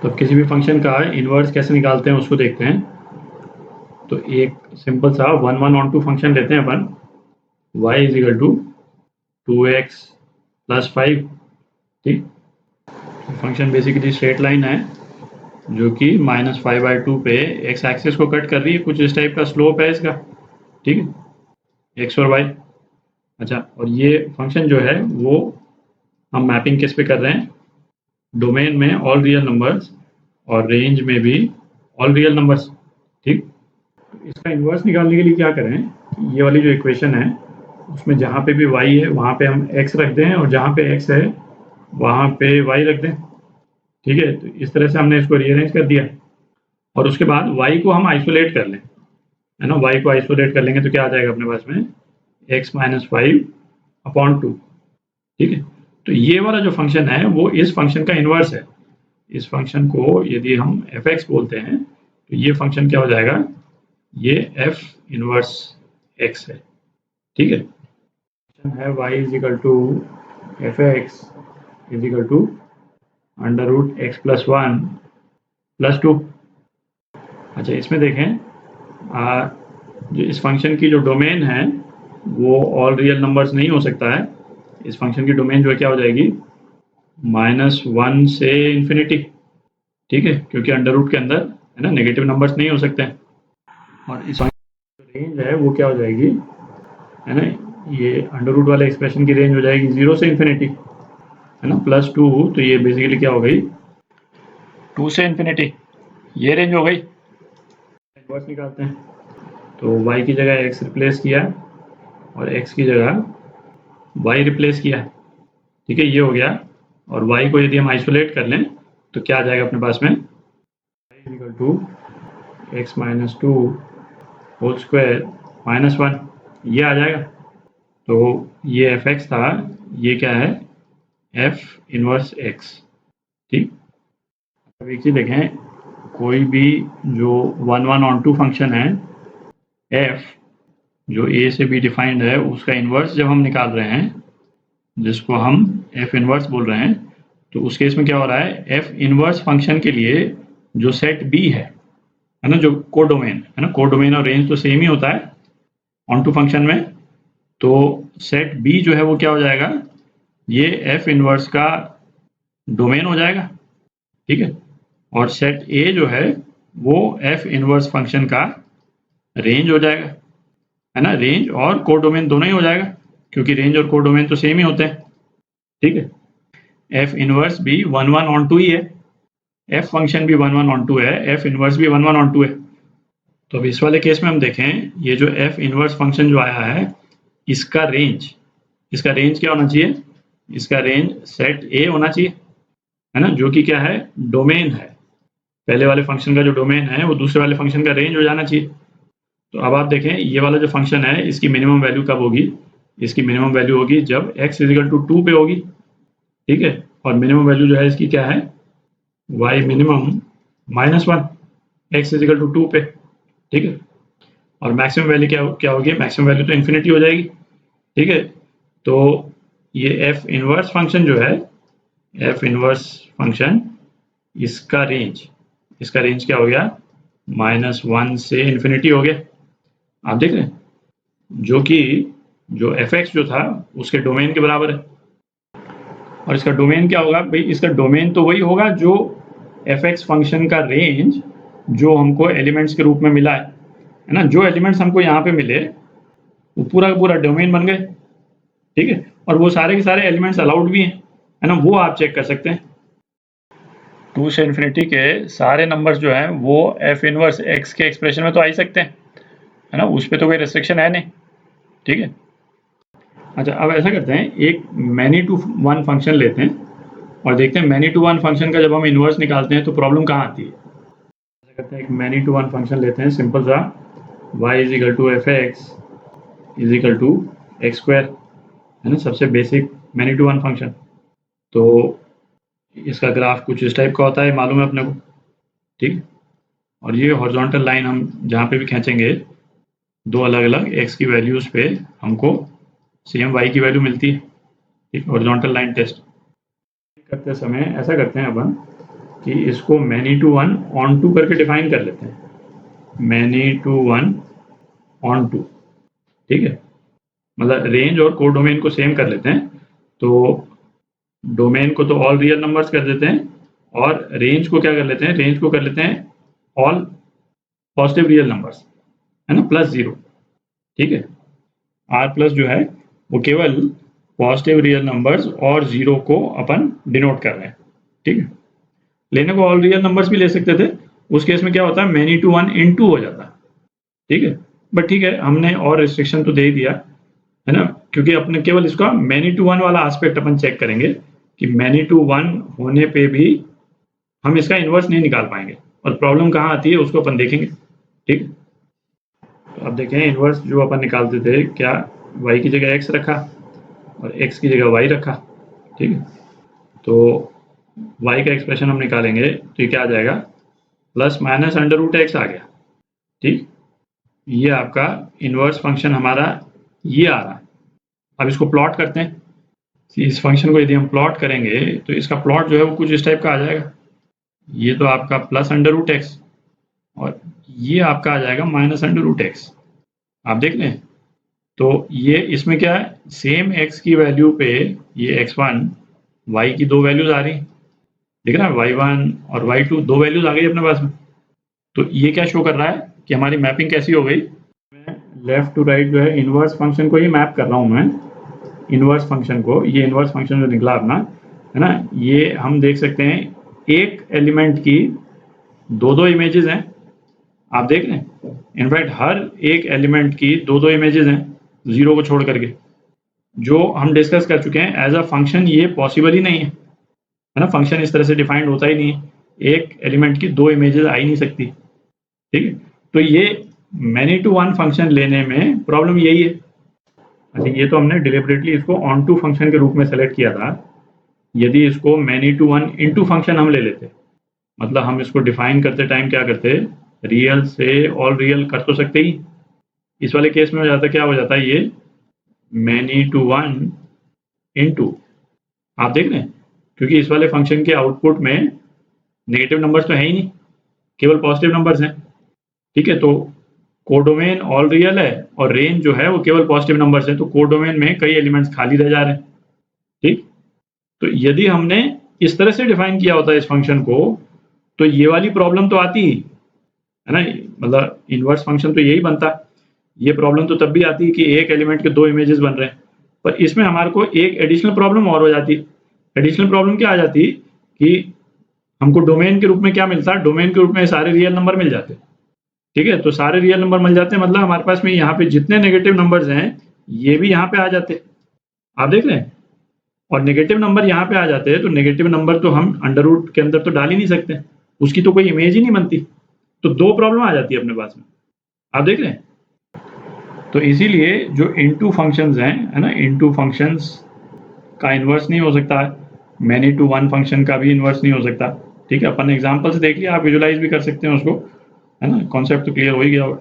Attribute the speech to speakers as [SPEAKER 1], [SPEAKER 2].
[SPEAKER 1] तो अब किसी भी फंक्शन का इन्वर्स कैसे निकालते हैं उसको देखते हैं। तो एक सिंपल सा 1 1 फंक्शन लेते हैं अपन, y is equal to 2x plus 5। ठीक, फंक्शन बेसिकली स्ट्रेट लाइन है जो कि -5/2 पे x एक्सिस को कट कर रही है, कुछ इस टाइप का स्लोप है इसका। ठीक है, x और y। अच्छा, और ये फंक्शन जो है वो हम मैपिंग किस पे कर रहे हैं, डोमेन में ऑल रियल नंबर्स और रेंज में भी ऑल रियल नंबर्स। ठीक, इसका इन्वर्स निकालने के लिए क्या करें, ये वाली जो इक्वेशन है उसमें जहाँ पे भी y है वहाँ पे हम x रख दें और जहाँ पे x है वहाँ पे y रख दें। ठीक है, तो इस तरह से हमने इसको रीअरेंज कर दिया और उसके बाद y को हम आइसोलेट कर लें, है ना। y को आइसोलेट कर लेंगे तो क्या आ जाएगा अपने पास में, x माइनस 5/2। ठीक है, तो ये वाला जो फंक्शन है वो इस फंक्शन का इन्वर्स है। इस फंक्शन को यदि हम f(x) बोलते हैं तो ये फंक्शन क्या हो जाएगा, ये f इन्वर्स x है। ठीक है, फंक्शन है y is equal to f(x) is equal to √x + 1 + 2। अच्छा, इसमें देखें जो इस फंक्शन की जो डोमेन है वो ऑल रियल नंबर्स नहीं हो सकता है। इस फंक्शन की डोमेन जो है क्या हो जाएगी, -1 से इन्फिनिटी। ठीक है, क्योंकि अंडर रूट के अंदर है ना नेगेटिव नंबर्स नहीं हो सकते हैं। और इस फंक्शन की रेंज है वो क्या हो जाएगी, है ना, ये अंडर रूट वाले एक्सप्रेशन की रेंज हो जाएगी 0 से इन्फिनिटी, है ना, +2। तो ये बेसिकली क्या हो गई, 2 से इन्फिनिटी, ये रेंज हो गई। इन्वर्स निकालते हैं तो y की जगह x रिप्लेस किया और x की जगह y रिप्लेस किया। ठीक है, ये हो गया। और y को यदि हम आइसोलेट कर लें तो क्या आ जाएगा अपने पास में, y is equal to x minus 2 whole square -1, ये आ जाएगा। तो ये f(x) था, ये क्या है, f इनवर्स x। ठीक, अब एक चीज़ देखें, कोई भी जो 1 1 2 फंक्शन है f जो a से b डिफाइंड है उसका इन्वर्स जब हम निकाल रहे हैं जिसको हम f इन्वर्स बोल रहे हैं, तो उस केस में क्या हो रहा है, f इन्वर्स फंक्शन के लिए जो सेट b है ना, जो कोडोमेन है ना, कोडोमेन और रेंज तो सेम ही होता है ऑन टू फंक्शन में। तो सेट b जो है वो क्या हो जाएगा, ये f इन्वर्स का डोमेन हो जाएगा। ठीक है, और सेट a जो है वो f इन्वर्स फंक्शन का रेंज हो जाएगा, है ना। रेंज और कोडोमेन दोनों ही हो जाएगा क्योंकि रेंज और कोडोमेन तो सेम ही होते हैं। ठीक है, f इनवर्स भी 1 1 2 ही है, f फंक्शन भी 1 1 2 है, f इनवर्स भी 1 1 2 है। तो अब इस वाले केस में हम देखें, ये जो f इनवर्स फंक्शन जो आया है इसका रेंज क्या होना चाहिए, इसका रेंज सेट a होना चाहिए, है ना, जो कि क्या है, डोमेन है। पहले वाले फंक्शन का जो डोमेन है वो दूसरे वाले फंक्शन का रेंज हो जाना चाहिए। तो अब आप देखें, ये वाला जो फंक्शन है इसकी मिनिमम वैल्यू कब होगी, इसकी मिनिमम वैल्यू होगी जब x इज टू 2 पे होगी। ठीक है, और मिनिमम वैल्यू जो है इसकी क्या है, y minimum -1, x is to 2 पे। ठीक है, और मैक्सिमम वैल्यू क्या होगी, मैक्सिमम वैल्यू तो इन्फिनिटी हो जाएगी। ठीक है, तो ये f इनवर्स फंक्शन जो है, f इनवर्स फंक्शन इसका रेंज क्या हो गया, -1 से इन्फिनिटी हो गया। आप देख रहे हैं, जो कि जो f(x) जो था उसके डोमेन के बराबर है। और इसका डोमेन क्या होगा भाई, इसका डोमेन तो वही होगा जो f(x) फंक्शन का रेंज जो हमको एलिमेंट्स के रूप में मिला है ना, जो एलिमेंट्स हमको यहाँ पे मिले वो पूरा का पूरा डोमेन बन गए। ठीक है, और वो सारे के सारे एलिमेंट्स अलाउड भी हैं, है ना, वो आप चेक कर सकते हैं। 2 से इन्फिनिटी के सारे नंबर्स जो हैं वो f इनवर्स x के एक्सप्रेशन में तो आ ही सकते हैं, है ना, उस पर तो कोई रेस्ट्रिक्शन है नहीं। ठीक है, अच्छा, अब ऐसा करते हैं, एक मैनी टू वन फंक्शन लेते हैं और देखते हैं मैनी टू वन फंक्शन का जब हम इन्वर्स निकालते हैं तो प्रॉब्लम कहाँ आती है। ऐसा करते हैं, एक मैनी टू वन फंक्शन लेते हैं सिंपल सा, y is equal to f(x) is equal to x², है ना, सबसे basic many to one function. तो इसका ग्राफ कुछ इस टाइप का होता है, मालूम है अपने को। ठीक, और ये हॉरिजॉन्टल लाइन हम जहाँ पे भी खींचेंगे दो अलग अलग x की वैल्यूज़ पे हमको सेम y की वैल्यू मिलती है। ठीक, हॉरिजॉन्टल लाइन टेस्ट करते समय ऐसा करते हैं अपन, कि इसको many to one onto करके डिफाइन कर लेते हैं, many to one onto, ठीक है। मतलब रेंज और को डोमेन को सेम कर लेते हैं, तो डोमेन को तो ऑल रियल नंबर्स कर देते हैं और रेंज को क्या कर लेते हैं, रेंज को कर लेते हैं ऑल पॉजिटिव रियल नंबर्स, है ना, प्लस 0, ठीक है। आर प्लस जो है वो केवल पॉजिटिव रियल नंबर्स और 0 को अपन डिनोट कर रहे हैं, ठीक है। लेने को ऑल रियल नंबर्स भी ले सकते थे, उस केस में क्या होता है, many to one into हो जाता है, ठीक है। बट ठीक है, हमने और रिस्ट्रिक्शन तो दे ही दिया, है ना, क्योंकि अपने केवल इसका मैनी टू वन वाला एस्पेक्ट अपन चेक करेंगे कि मैनी टू वन होने पे भी हम इसका इन्वर्स नहीं निकाल पाएंगे, और प्रॉब्लम कहाँ आती है उसको अपन देखेंगे, ठीक। तो अब देखें, इन्वर्स जो अपन निकालते थे, क्या y की जगह x रखा और x की जगह y रखा, ठीक है। तो y का एक्सप्रेशन हम निकालेंगे तो ये क्या आ जाएगा, plus minus under root X आ गया, ठीक। ये आपका इन्वर्स फंक्शन हमारा ये आ रहा है। अब इसको प्लॉट करते हैं, इस फंक्शन को यदि हम प्लॉट करेंगे तो इसका प्लॉट जो है वो कुछ इस टाइप का आ जाएगा, ये तो आपका प्लस अंडर रूट एक्स और ये आपका आ जाएगा माइनस अंडर रूट एक्स, आप देख लें। तो ये इसमें क्या है, सेम x की वैल्यू पे ये x1 y की दो वैल्यूज आ रही, देख रहा है, y1 और y2 दो वैल्यूज आ गई अपने पास में। तो ये क्या शो कर रहा है कि हमारी मैपिंग कैसी हो गई, मैं लेफ्ट टू राइट जो है इनवर्स फंक्शन को ही मैप कर रहा हूँ मैं, इनवर्स फंक्शन को, ये इनवर्स फंक्शन जो निकला अपना, है ना, ये हम देख सकते हैं एक एलिमेंट की दो दो इमेजेस हैं, आप देख लें, इनफैक्ट हर एक एलिमेंट की दो दो इमेजेस हैं, 0 को छोड़ करके, जो हम डिस्कस कर चुके हैं एज अ फंक्शन ये पॉसिबल ही नहीं है ना, फंक्शन इस तरह से डिफाइंड होता ही नहीं है, एक एलिमेंट की दो इमेजेस आ ही नहीं सकती, ठीक है। तो ये मैनी टू वन फंक्शन लेने में प्रॉब्लम यही है। अच्छा, ये तो हमने डिलिबरेटली इसको ऑन टू फंक्शन के रूप में सेलेक्ट किया था, यदि इसको many to one into function हम ले लेते, मतलब हम इसको डिफाइन करते टाइम क्या करते, रियल से ऑल रियल कर तो सकते ही, इस वाले केस में हो जाता, क्या हो जाता है, ये many to one into, आप देख रहे हैं, क्योंकि इस वाले फंक्शन के आउटपुट में नेगेटिव नंबर्स तो है ही नहीं, केवल पॉजिटिव नंबर्स हैं, ठीक है। तो कोडोमेन ऑल रियल है और रेंज जो है वो केवल पॉजिटिव नंबर्स है, तो कोडोमेन में कई एलिमेंट्स खाली रह जा रहे हैं, ठीक। तो यदि हमने इस तरह से डिफाइन किया होता है इस फंक्शन को, तो ये वाली प्रॉब्लम तो आती ही है ना, मतलब इनवर्स फंक्शन तो यही बनता, ये प्रॉब्लम तो तब भी आती कि एक एलिमेंट के दो इमेजेस बन रहे हैं, पर इसमें हमारे को एक एडिशनल प्रॉब्लम और हो जाती। एडिशनल प्रॉब्लम क्या आ जाती कि हमको डोमेन के रूप में क्या मिलता, डोमेन के रूप में सारे रियल नंबर मिल जाते, ठीक है। तो सारे रियल नंबर मिल जाते हैं, मतलब हमारे पास में यहाँ पे जितने नेगेटिव नंबर्स हैं ये भी यहाँ पे आ जाते, आप देख रहे हैं, और नेगेटिव नंबर यहाँ पे आ जाते हैं, तो नेगेटिव नंबर तो हम अंडर रूट के अंदर तो डाल ही नहीं सकते, उसकी तो कोई इमेज ही नहीं बनती, तो दो प्रॉब्लम आ जाती है अपने पास में, आप देख रहे हैं। तो इसीलिए जो इनटू फंक्शंस हैं, है ना, इनटू फंक्शंस का इन्वर्स नहीं हो सकता है, मैनी टू वन फंक्शन का भी इन्वर्स नहीं हो सकता, ठीक है। अपन एग्जांपल से देख लिया, आप विजुलाइज भी कर सकते हैं उसको, है ना, कॉन्सेप्ट तो क्लियर हो ही गया होगा।